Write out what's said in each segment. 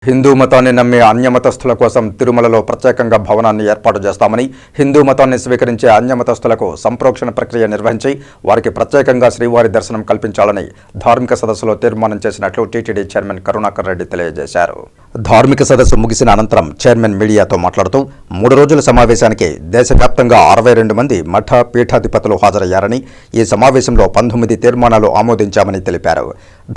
హిందూ మతాన్ని నమ్మే అన్యమతస్థుల కోసం తిరుమలలో ప్రత్యేకంగా భవనాన్ని ఏర్పాటు చేస్తామని, హిందూ మతాన్ని స్వీకరించే అన్యమతస్థులకు సంప్రోక్షణ ప్రక్రియ నిర్వహించి వారికి ప్రత్యేకంగా శ్రీవారి దర్శనం కల్పించాలని ధార్మిక సదస్సులో తీర్మానం చేసినట్లు టీటీడీ చైర్మన్ కరుణాకర్ రెడ్డి తెలియజేశారు. ధార్మిక సదస్సు ముగిసిన అనంతరం చైర్మన్ మీడియాతో మాట్లాడుతూ 3 రోజుల సమావేశానికి దేశవ్యాప్తంగా 62 మంది మఠ పీఠాధిపతులు హాజరయ్యారని, ఈ సమావేశంలో 19 తీర్మానాలు ఆమోదించామని తెలిపారు.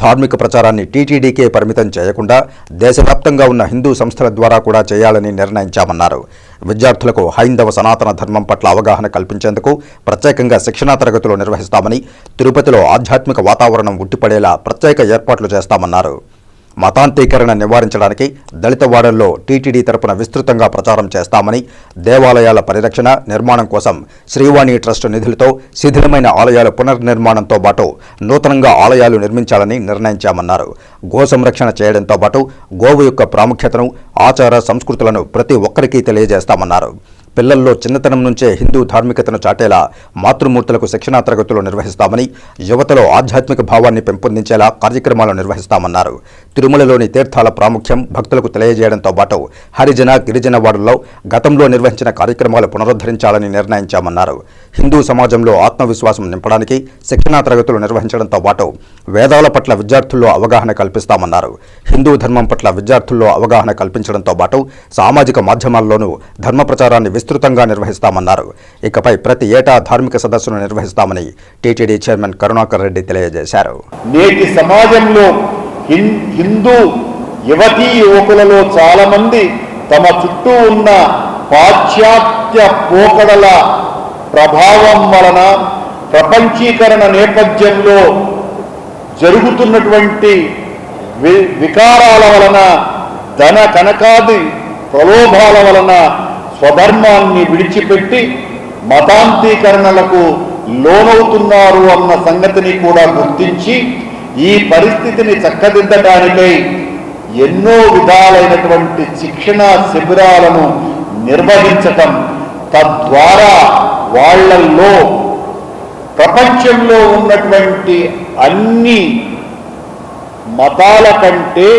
ధార్మిక ప్రచారాన్ని టీటీడీకే పరిమితం చేయకుండా దేశవ్యాప్తంగా ఉన్న హిందూ సంస్థల ద్వారా కూడా చేయాలని నిర్ణయించామన్నారు. విద్యార్థులకు హైందవ సనాతన ధర్మం పట్ల అవగాహన కల్పించేందుకు ప్రత్యేకంగా శిక్షణా తరగతులు నిర్వహిస్తామని, తిరుపతిలో ఆధ్యాత్మిక వాతావరణం ఉట్టిపడేలా ప్రత్యేక ఏర్పాట్లు చేస్తామన్నారు. మతాంతీకరణ నివారించడానికి దళిత వాడల్లో టీటీడీ తరపున విస్తృతంగా ప్రచారం చేస్తామని, దేవాలయాల పరిరక్షణ నిర్మాణం కోసం శ్రీవాణి ట్రస్ట్ నిధులతో శిథిలమైన ఆలయాల పునర్నిర్మాణంతో పాటు నూతనంగా ఆలయాలు నిర్మించాలని నిర్ణయించామన్నారు. గో సంరక్షణ చేయడంతో పాటు గోవు యొక్క ప్రాముఖ్యతను, ఆచార సంస్కృతులను ప్రతి ఒక్కరికి తెలియజేస్తామన్నారు. పిల్లల్లో చిన్నతనం నుంచే హిందూ ధార్మికతను చాటేలా మాతృమూర్తులకు శిక్షణా తరగతులు నిర్వహిస్తామని, యువతలో ఆధ్యాత్మిక భావాన్ని పెంపొందించేలా కార్యక్రమాలు నిర్వహిస్తామన్నారు. తిరుమలలోని తీర్థాల ప్రాముఖ్యం భక్తులకు తెలియజేయడంతో పాటు హరిజన గిరిజన వాడల్లో గతంలో నిర్వహించిన కార్యక్రమాలు పునరుద్ధరించాలని నిర్ణయించామన్నారు. హిందూ సమాజంలో ఆత్మవిశ్వాసం నింపడానికి శిక్షణా తరగతులు నిర్వహించడంతో పాటు వేదాల పట్ల విద్యార్థుల్లో అవగాహన కల్పిస్తామన్నారు. హిందూ ధర్మం పట్ల విద్యార్థుల్లో అవగాహన కల్పించడంతో పాటు సామాజిక మాధ్యమాల్లోనూ ధర్మ ప్రచారాన్ని విస్తృతంగా నిర్వహిస్తామన్నారు. ఇకపై ప్రతి ఏటా ధార్మిక సదస్సును నిర్వహిస్తామని టీటీడీ చైర్మన్ కరుణాకర్ రెడ్డి తెలియజేశారు. నేటి సమాజంలో హిందూ యువతీ యువకులలో చాలా మంది తమ చుట్టూ ఉన్న పాశ్చాత్య పోకడల ప్రభావం వలన, ప్రపంచీకరణ నేపథ్యంలో జరుగుతున్నటువంటి వికారాల వలన, ధన కనకాది ప్రలోభాల వలన స్వధర్మాన్ని విడిచిపెట్టి మతాంతీకరణలకు లోనవుతున్నారు అన్న సంగతిని కూడా గుర్తించి ఈ పరిస్థితిని చక్కదిద్దడానికై ఎన్నో విధాలైనటువంటి శిక్షణా శిబిరాలను నిర్వహించటం, తద్వారా వాళ్లల్లో ప్రపంచంలో ఉన్నటువంటి అన్ని మతాల కంటే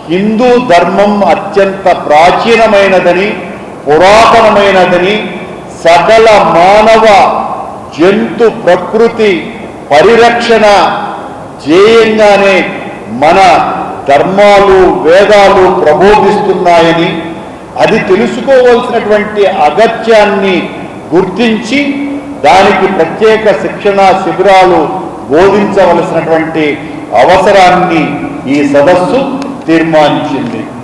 హిందూ ధర్మం అత్యంత ప్రాచీనమైనదని, పురాతనమైనదని, సకల మానవ జంతు ప్రకృతి పరిరక్షణ ధ్యేయంగానే మన ధర్మాలు వేదాలు ప్రబోధిస్తున్నాయని, అది తెలుసుకోవాల్సినటువంటి అగత్యాన్ని గుర్తించి దానికి ప్రత్యేక శిక్షణా శిబిరాలు బోధించవలసినటువంటి అవసరాన్ని ఈ సదస్సు తీర్మానించింది.